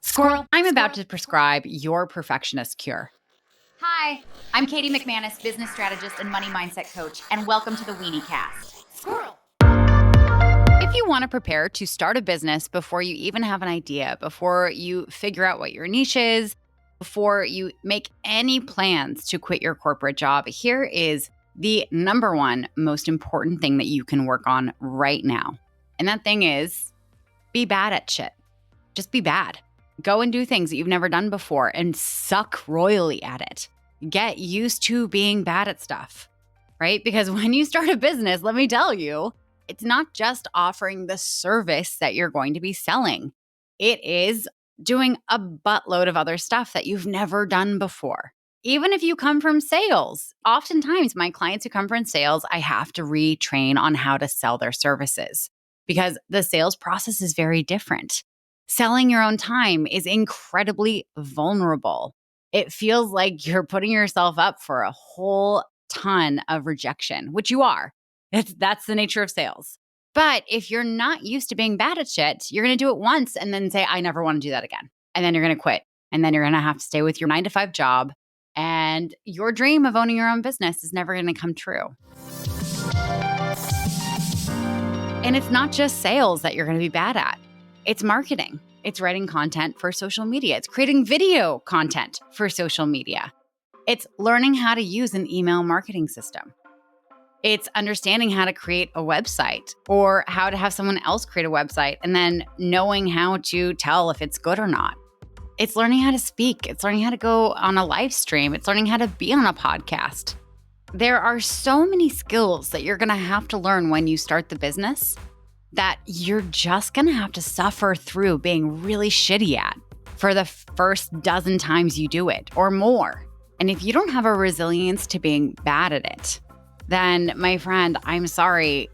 Squirrel. I'm about to prescribe your perfectionist cure. Hi, I'm Katie McManus, business strategist and money mindset coach, and welcome to the Weeniecast. Squirrel. If you want to prepare to start a business before you even have an idea, before you figure out what your niche is, before you make any plans to quit your corporate job, here is the number one most important thing that you can work on right now. And that thing is be bad at shit. Just be bad. Go and do things that you've never done before and suck royally at it. Get used to being bad at stuff, right? Because when you start a business, let me tell you, it's not just offering the service that you're going to be selling. It is doing a buttload of other stuff that you've never done before. Even if you come from sales, oftentimes my clients who come from sales, I have to retrain on how to sell their services because the sales process is very different. Selling your own time is incredibly vulnerable. It feels like you're putting yourself up for a whole ton of rejection, which you are. That's the nature of sales. But if you're not used to being bad at shit, you're going to do it once and then say, I never want to do that again. And then you're going to quit. And then you're going to have to stay with your 9-to-5 job. And your dream of owning your own business is never going to come true. And it's not just sales that you're going to be bad at. It's marketing. It's writing content for social media. It's creating video content for social media. It's learning how to use an email marketing system. It's understanding how to create a website or how to have someone else create a website and then knowing how to tell if it's good or not. It's learning how to speak. It's learning how to go on a live stream. It's learning how to be on a podcast. There are so many skills that you're going to have to learn when you start the business that you're just going to have to suffer through being really shitty at for the first dozen times you do it or more. And if you don't have a resilience to being bad at it, then my friend, I'm sorry,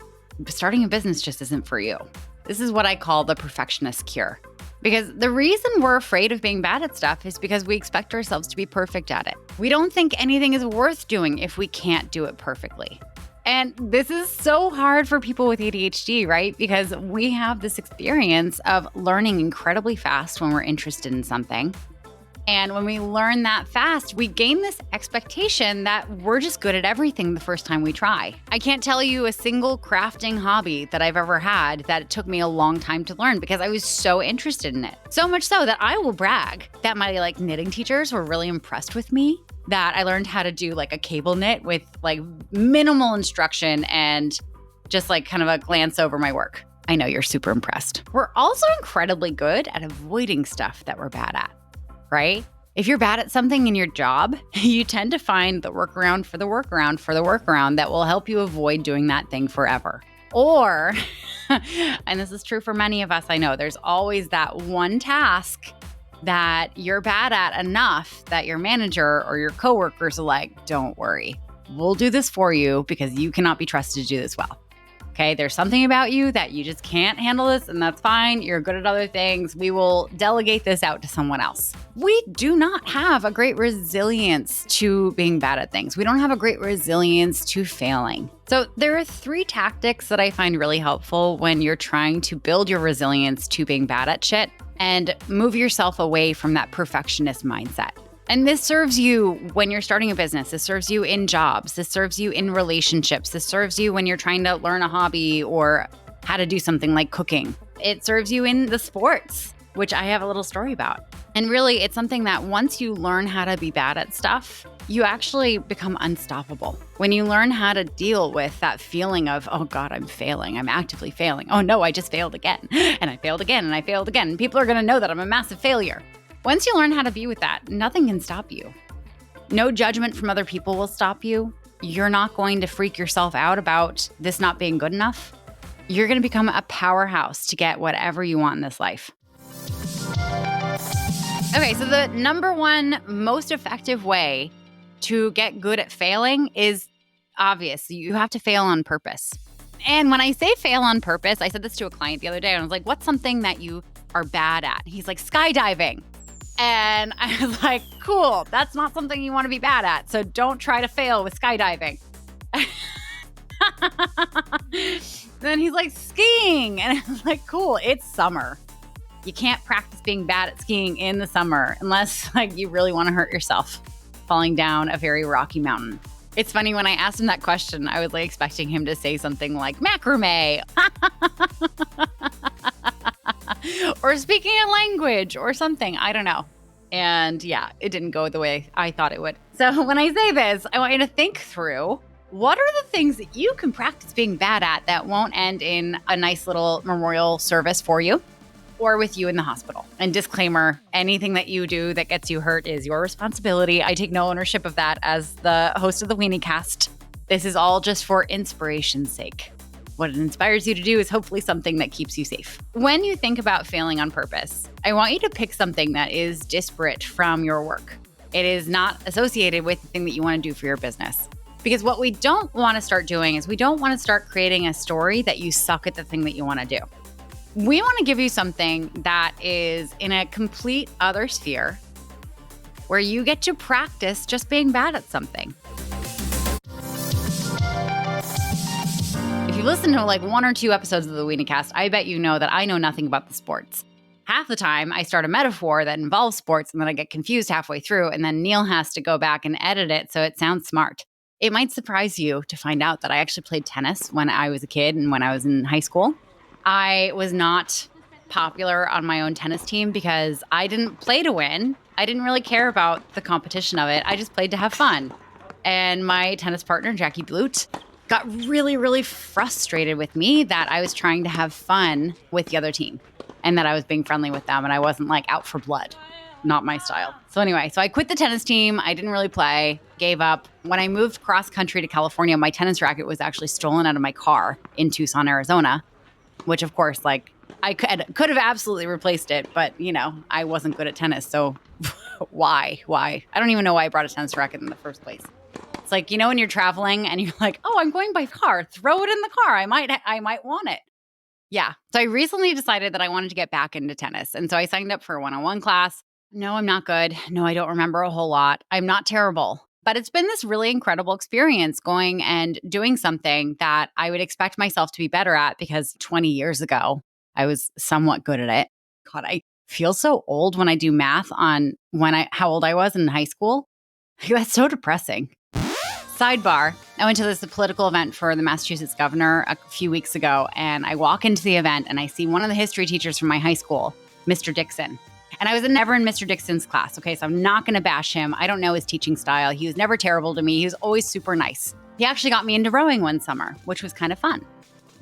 starting a business just isn't for you. This is what I call the perfectionist cure. Because the reason we're afraid of being bad at stuff is because we expect ourselves to be perfect at it. We don't think anything is worth doing if we can't do it perfectly. And this is so hard for people with ADHD, right? Because we have this experience of learning incredibly fast when we're interested in something. And when we learn that fast, we gain this expectation that we're just good at everything the first time we try. I can't tell you a single crafting hobby that I've ever had that it took me a long time to learn because I was so interested in it. So much so that I will brag that my knitting teachers were really impressed with me, that I learned how to do a cable knit with minimal instruction and just kind of a glance over my work. I know you're super impressed. We're also incredibly good at avoiding stuff that we're bad at. Right? If you're bad at something in your job, you tend to find the workaround for the workaround for the workaround that will help you avoid doing that thing forever. Or, and this is true for many of us, I know, there's always that one task that you're bad at enough that your manager or your coworkers are like, don't worry, we'll do this for you because you cannot be trusted to do this well. Okay, there's something about you that you just can't handle this, and that's fine. You're good at other things. We will delegate this out to someone else. We do not have a great resilience to being bad at things. We don't have a great resilience to failing. So there are 3 tactics that I find really helpful when you're trying to build your resilience to being bad at shit and move yourself away from that perfectionist mindset. And this serves you when you're starting a business. This serves you in jobs. This serves you in relationships. This serves you when you're trying to learn a hobby or how to do something like cooking. It serves you in the sports, which I have a little story about. And really, it's something that once you learn how to be bad at stuff, you actually become unstoppable. When you learn how to deal with that feeling of, oh God, I'm failing. I'm actively failing. Oh no, I just failed again. And I failed again. And I failed again. And people are going to know that I'm a massive failure. Once you learn how to be with that, nothing can stop you. No judgment from other people will stop you. You're not going to freak yourself out about this not being good enough. You're going to become a powerhouse to get whatever you want in this life. Okay, so the number one most effective way to get good at failing is obvious. You have to fail on purpose. And when I say fail on purpose, I said this to a client the other day and I was like, what's something that you are bad at? He's like, skydiving. And I was like, cool, that's not something you want to be bad at. So don't try to fail with skydiving. Then he's like, skiing. And I was like, cool, it's summer. You can't practice being bad at skiing in the summer unless like you really want to hurt yourself falling down a very rocky mountain. It's funny, when I asked him that question, I was like expecting him to say something like macrame or speaking a language or something. I don't know. And yeah, it didn't go the way I thought it would. So when I say this, I want you to think through, what are the things that you can practice being bad at that won't end in a nice little memorial service for you or with you in the hospital? And disclaimer, anything that you do that gets you hurt is your responsibility. I take no ownership of that as the host of the Weeniecast. This is all just for inspiration's sake. What it inspires you to do is hopefully something that keeps you safe. When you think about failing on purpose, I want you to pick something that is disparate from your work. It is not associated with the thing that you want to do for your business. Because what we don't want to start doing is we don't want to start creating a story that you suck at the thing that you want to do. We want to give you something that is in a complete other sphere where you get to practice just being bad at something. If you listen to like 1 or 2 episodes of the Weeniecast, I bet you know that I know nothing about the sports. Half the time, I start a metaphor that involves sports and then I get confused halfway through, and then Neil has to go back and edit it so it sounds smart. It might surprise you to find out that I actually played tennis when I was a kid and when I was in high school. I was not popular on my own tennis team because I didn't play to win. I didn't really care about the competition of it. I just played to have fun. And my tennis partner, Jackie Blute, got really, really frustrated with me that I was trying to have fun with the other team and that I was being friendly with them and I wasn't like out for blood. Not my style. So anyway, I quit the tennis team. I didn't really play, gave up. When I moved cross country to California, my tennis racket was actually stolen out of my car in Tucson, Arizona, which of course, like I could have absolutely replaced it, but you know, I wasn't good at tennis. So why? I don't even know why I brought a tennis racket in the first place. It's like, you know, when you're traveling and you're like, oh, I'm going by car, throw it in the car. I might want it. Yeah. So I recently decided that I wanted to get back into tennis. And so I signed up for a one-on-one class. No, I'm not good. No, I don't remember a whole lot. I'm not terrible. But it's been this really incredible experience going and doing something that I would expect myself to be better at because 20 years ago, I was somewhat good at it. God, I feel so old when I do math on how old I was in high school. That's so depressing. Sidebar, I went to this political event for the Massachusetts governor a few weeks ago, and I walk into the event and I see one of the history teachers from my high school, Mr. Dixon. And I was never in Mr. Dixon's class, okay? So I'm not going to bash him. I don't know his teaching style. He was never terrible to me. He was always super nice. He actually got me into rowing one summer, which was kind of fun.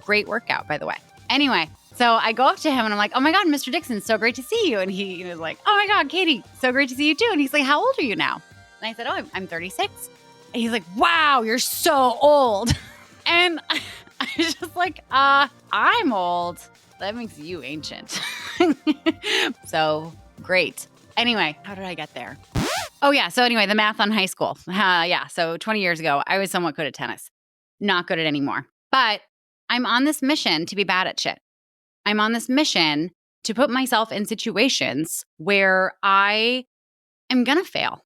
Great workout, by the way. Anyway, so I go up to him and I'm like, oh my God, Mr. Dixon, so great to see you. And he was like, oh my God, Katie, so great to see you too. And he's like, how old are you now? And I said, oh, I'm 36. And he's like, wow, you're so old. And I was just like, I'm old. That makes you ancient. So great. Anyway, how did I get there? Oh yeah. So anyway, the math on high school. Yeah. So 20 years ago, I was somewhat good at tennis. Not good at anymore. But I'm on this mission to be bad at shit. I'm on this mission to put myself in situations where I am going to fail.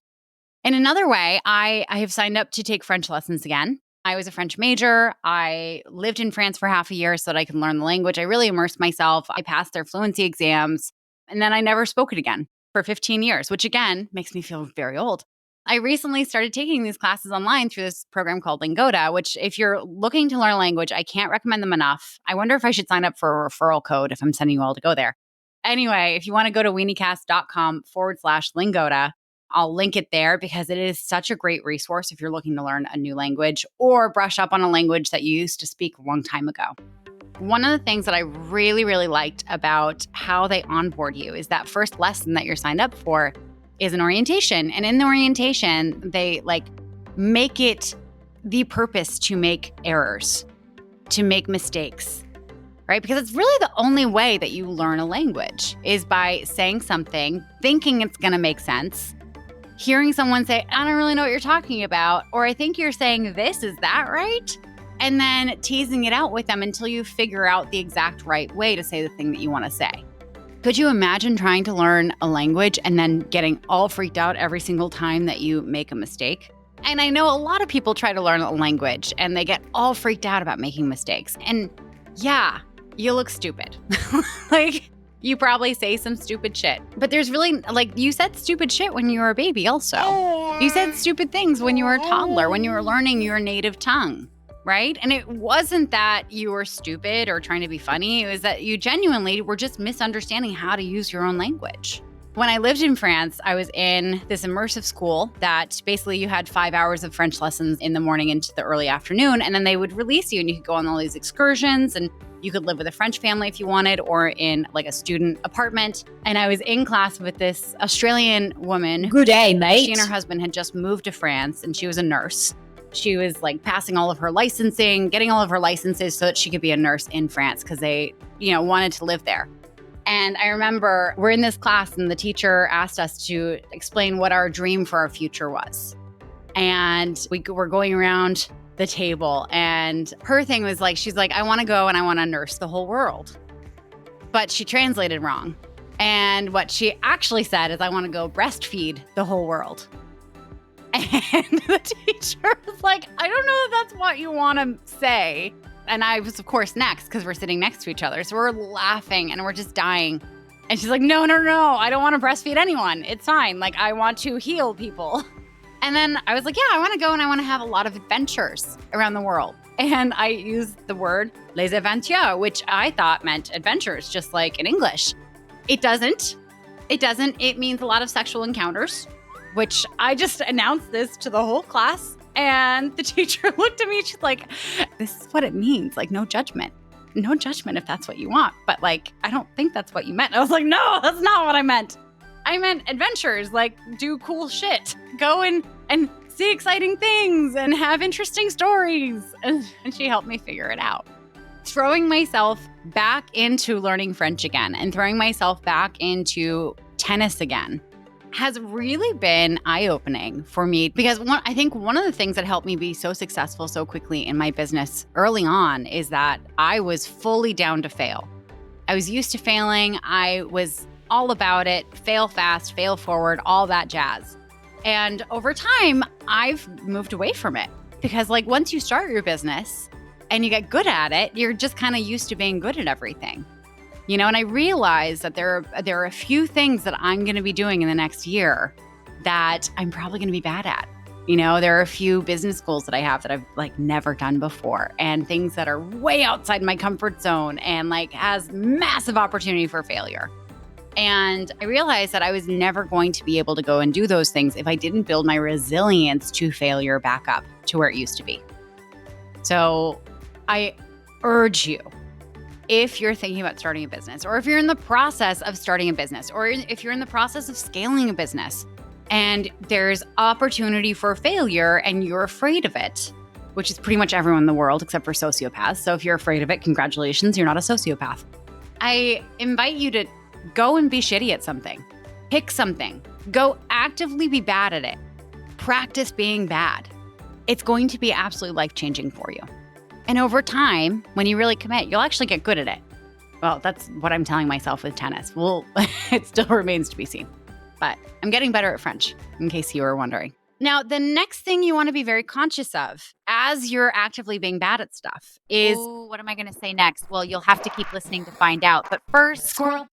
In another way, I have signed up to take French lessons again. I was a French major. I lived in France for half a year so that I could learn the language. I really immersed myself. I passed their fluency exams, and then I never spoke it again for 15 years, which again makes me feel very old. I recently started taking these classes online through this program called Lingoda, which if you're looking to learn a language, I can't recommend them enough. I wonder if I should sign up for a referral code if I'm sending you all to go there. Anyway, if you want to go to weeniecast.com/Lingoda, I'll link it there because it is such a great resource if you're looking to learn a new language or brush up on a language that you used to speak a long time ago. One of the things that I really, really liked about how they onboard you is that first lesson that you're signed up for is an orientation. And in the orientation, they make it the purpose to make errors, to make mistakes, right? Because it's really the only way that you learn a language is by saying something, thinking it's going to make sense, hearing someone say, I don't really know what you're talking about, or I think you're saying this, is that right? And then teasing it out with them until you figure out the exact right way to say the thing that you want to say. Could you imagine trying to learn a language and then getting all freaked out every single time that you make a mistake? And I know a lot of people try to learn a language and they get all freaked out about making mistakes. And yeah, you look stupid. You probably say some stupid shit. But there's really, like, you said stupid shit when you were a baby also. You said stupid things when you were a toddler, when you were learning your native tongue, right? And it wasn't that you were stupid or trying to be funny. It was that you genuinely were just misunderstanding how to use your own language. When I lived in France, I was in this immersive school that basically you had 5 hours of French lessons in the morning into the early afternoon, and then they would release you and you could go on all these excursions, and you could live with a French family if you wanted, or in like a student apartment. And I was in class with this Australian woman. Good day, mate. She and her husband had just moved to France, and she was a nurse. She was like passing all of her licensing, getting all of her licenses so that she could be a nurse in France because they, wanted to live there. And I remember we're in this class and the teacher asked us to explain what our dream for our future was. And we were going around the table and her thing was like, she's like, I want to go and I want to nurse the whole world. But she translated wrong. And what she actually said is, I want to go breastfeed the whole world. And the teacher was like, I don't know if that's what you want to say. And I was, of course, next because we're sitting next to each other. So we're laughing and we're just dying. And she's like, no, I don't want to breastfeed anyone. It's fine. Like, I want to heal people. And then I was like, yeah, I want to go and I want to have a lot of adventures around the world. And I used the word les aventures, which I thought meant adventures, just like in English. It doesn't. It means a lot of sexual encounters, which I just announced this to the whole class. And the teacher looked at me, she's like, this is what it means. Like, no judgment. No judgment if that's what you want. But like, I don't think that's what you meant. I was like, no, that's not what I meant. I meant adventures, like do cool shit. Go and see exciting things and have interesting stories. And she helped me figure it out. Throwing myself back into learning French again and throwing myself back into tennis again has really been eye-opening for me because I think one of the things that helped me be so successful so quickly in my business early on is that I was fully down to fail. I was used to failing. I was all about it, fail fast, fail forward, all that jazz. And over time, I've moved away from it because like once you start your business and you get good at it, you're just kind of used to being good at everything. And I realized that there are a few things that I'm going to be doing in the next year that I'm probably going to be bad at. There are a few business goals that I have that I've like never done before and things that are way outside my comfort zone and like has massive opportunity for failure. And I realized that I was never going to be able to go and do those things if I didn't build my resilience to failure back up to where it used to be. So I urge you, if you're thinking about starting a business, or if you're in the process of starting a business, or if you're in the process of scaling a business and there's opportunity for failure and you're afraid of it, which is pretty much everyone in the world except for sociopaths. So if you're afraid of it, congratulations, you're not a sociopath. I invite you to go and be shitty at something. Pick something. Go actively be bad at it. Practice being bad. It's going to be absolutely life-changing for you. And over time, when you really commit, you'll actually get good at it. Well, that's what I'm telling myself with tennis. Well, it still remains to be seen. But I'm getting better at French, in case you were wondering. Now, the next thing you want to be very conscious of as you're actively being bad at stuff is... Ooh, what am I going to say next? Well, you'll have to keep listening to find out. But first, squirrel.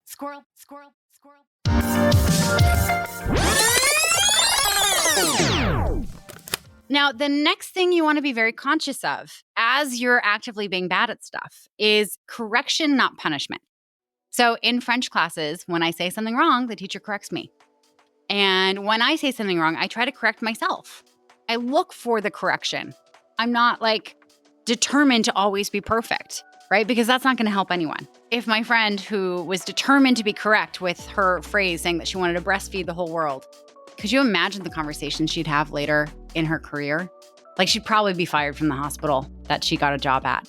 Now, the next thing you want to be very conscious of as you're actively being bad at stuff is correction, not punishment. So in French classes, when I say something wrong, the teacher corrects me. And when I say something wrong, I try to correct myself. I look for the correction. I'm not like determined to always be perfect, right? Because that's not going to help anyone. If my friend who was determined to be correct with her phrase saying that she wanted to breastfeed the whole world, could you imagine the conversation she'd have later in her career? Like she'd probably be fired from the hospital that she got a job at.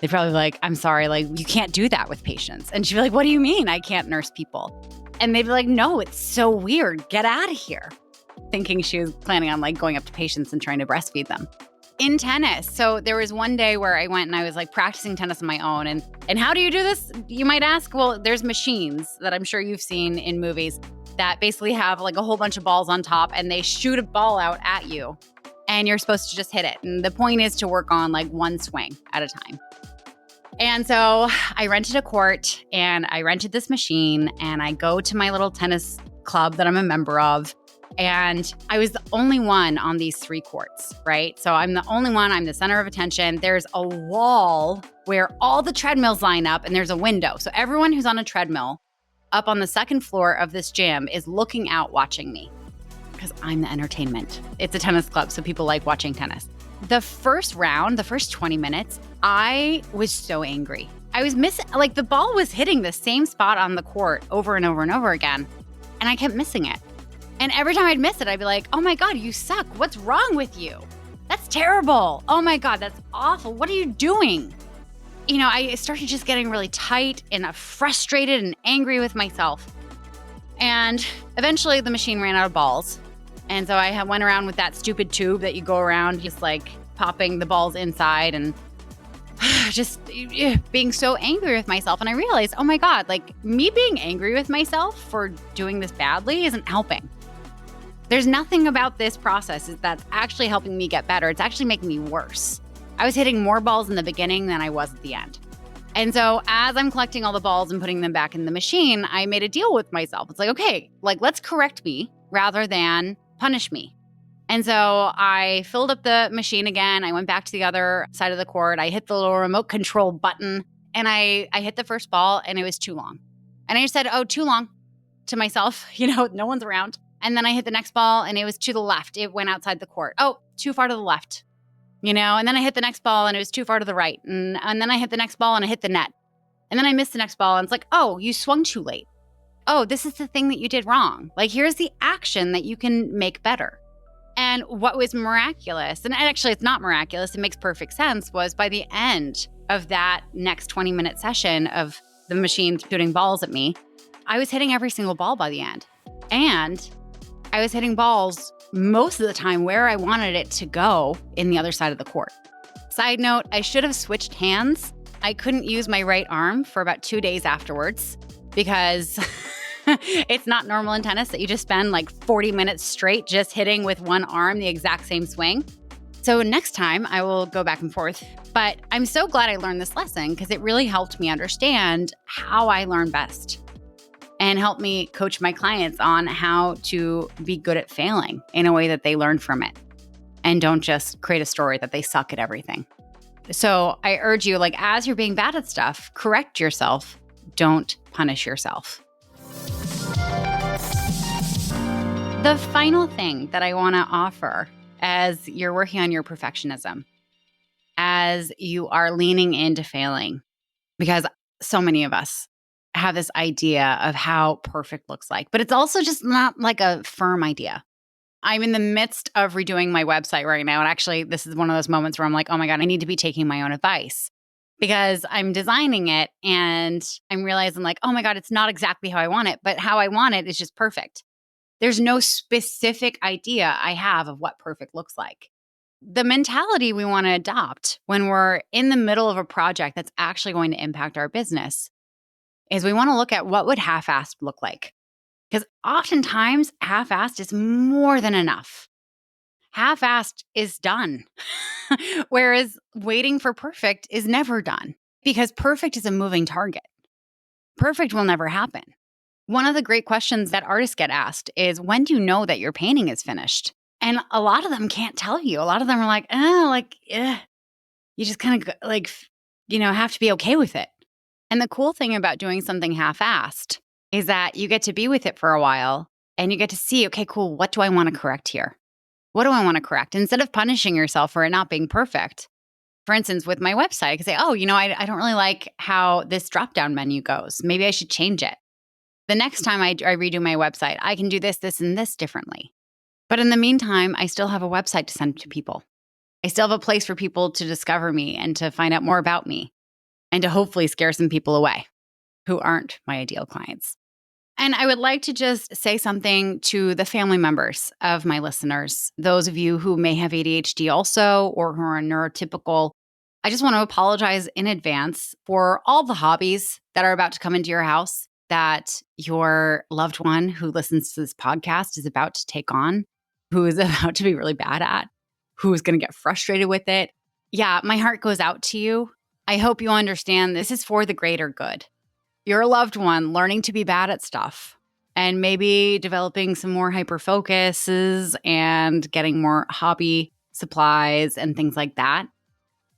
They'd probably be like, I'm sorry, like you can't do that with patients. And she'd be like, what do you mean I can't nurse people? And they'd be like, no, it's so weird. Get out of here. Thinking she was planning on like going up to patients and trying to breastfeed them. In tennis. So there was one day where I went and I was like practicing tennis on my own. And how do you do this? You might ask. Well, there's machines that I'm sure you've seen in movies that basically have like a whole bunch of balls on top and they shoot a ball out at you and you're supposed to just hit it. And the point is to work on like one swing at a time. And so I rented a court and I rented this machine and I go to my little tennis club that I'm a member of. And I was the only one on these 3 courts, right? So I'm the only one. I'm the center of attention. There's a wall where all the treadmills line up and there's a window. So everyone who's on a treadmill up on the 2nd floor of this gym is looking out watching me because I'm the entertainment. It's a tennis club, so people like watching tennis. The first round, the first 20 minutes, I was so angry. I was missing, like the ball was hitting the same spot on the court over and over and over again, and I kept missing it. And every time I'd miss it, I'd be like, oh my God, you suck. What's wrong with you? That's terrible. Oh my God, that's awful. What are you doing? I started just getting really tight and frustrated and angry with myself. And eventually the machine ran out of balls. And so I went around with that stupid tube that you go around just like popping the balls inside and just being so angry with myself. And I realized, oh my God, like me being angry with myself for doing this badly isn't helping. There's nothing about this process that's actually helping me get better. It's actually making me worse. I was hitting more balls in the beginning than I was at the end. And so as I'm collecting all the balls and putting them back in the machine, I made a deal with myself. It's like, okay, like let's correct me rather than punish me. And so I filled up the machine again. I went back to the other side of the court. I hit the little remote control button and I hit the first ball and it was too long. And I just said, oh, too long to myself, no one's around. And then I hit the next ball and it was to the left. It went outside the court. Oh, too far to the left, and then I hit the next ball and it was too far to the right. And then I hit the next ball and I hit the net. And then I missed the next ball and it's like, oh, you swung too late. Oh, this is the thing that you did wrong. Like, here's the action that you can make better. And what was miraculous, and actually it's not miraculous, it makes perfect sense, was by the end of that next 20-minute session of the machine shooting balls at me, I was hitting every single ball by the end. And I was hitting balls most of the time where I wanted it to go in the other side of the court. Side note, I should have switched hands. I couldn't use my right arm for about 2 days afterwards because it's not normal in tennis that you just spend like 40 minutes straight just hitting with one arm the exact same swing. So next time I will go back and forth. But I'm so glad I learned this lesson because it really helped me understand how I learn best and help me coach my clients on how to be good at failing in a way that they learn from it and don't just create a story that they suck at everything. So I urge you, like, as you're being bad at stuff, correct yourself. Don't punish yourself. The final thing that I want to offer as you're working on your perfectionism, as you are leaning into failing, because so many of us have this idea of how perfect looks like, but it's also just not like a firm idea. I'm in the midst of redoing my website right now. And actually, this is one of those moments where I'm like, oh my God, I need to be taking my own advice because I'm designing it and I'm realizing like, oh my God, it's not exactly how I want it, but how I want it is just perfect. There's no specific idea I have of what perfect looks like. The mentality we want to adopt when we're in the middle of a project that's actually going to impact our business is we want to look at what would half-assed look like. Because oftentimes half-assed is more than enough. Half-assed is done. Whereas waiting for perfect is never done because perfect is a moving target. Perfect will never happen. One of the great questions that artists get asked is, when do you know that your painting is finished? And a lot of them can't tell you. A lot of them are like, you just kind of have to be okay with it. And the cool thing about doing something half-assed is that you get to be with it for a while and you get to see, okay, cool, what do I want to correct here? What do I want to correct? Instead of punishing yourself for it not being perfect. For instance, with my website, I could say, I don't really like how this drop-down menu goes. Maybe I should change it. The next time I redo my website, I can do this, this, and this differently. But in the meantime, I still have a website to send to people. I still have a place for people to discover me and to find out more about me and to hopefully scare some people away who aren't my ideal clients. And I would like to just say something to the family members of my listeners, those of you who may have ADHD also or who are neurotypical. I just want to apologize in advance for all the hobbies that are about to come into your house that your loved one who listens to this podcast is about to take on, who is about to be really bad at, who is going to get frustrated with it. Yeah, my heart goes out to you. I hope you understand this is for the greater good. Your loved one learning to be bad at stuff and maybe developing some more hyper focuses and getting more hobby supplies and things like that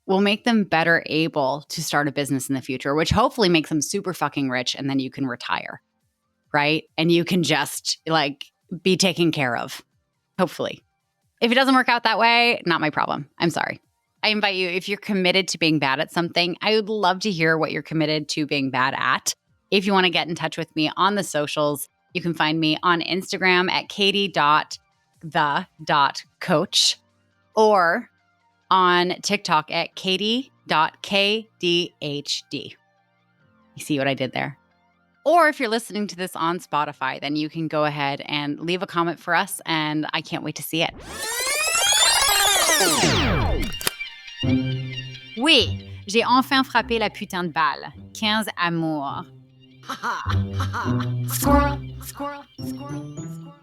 will make them better able to start a business in the future, which hopefully makes them super fucking rich, and then you can retire, right? And you can just like be taken care of, hopefully. If it doesn't work out that way, not my problem. I'm sorry. I invite you, if you're committed to being bad at something, I would love to hear what you're committed to being bad at. If you want to get in touch with me on the socials, you can find me on Instagram at katie.the.coach or on TikTok at katie.kdhd. You see what I did there? Or if you're listening to this on Spotify, then you can go ahead and leave a comment for us, and I can't wait to see it. Oui, j'ai enfin frappé la putain de balle. 15 amours. Squirrel, squirrel, squirrel, squirrel.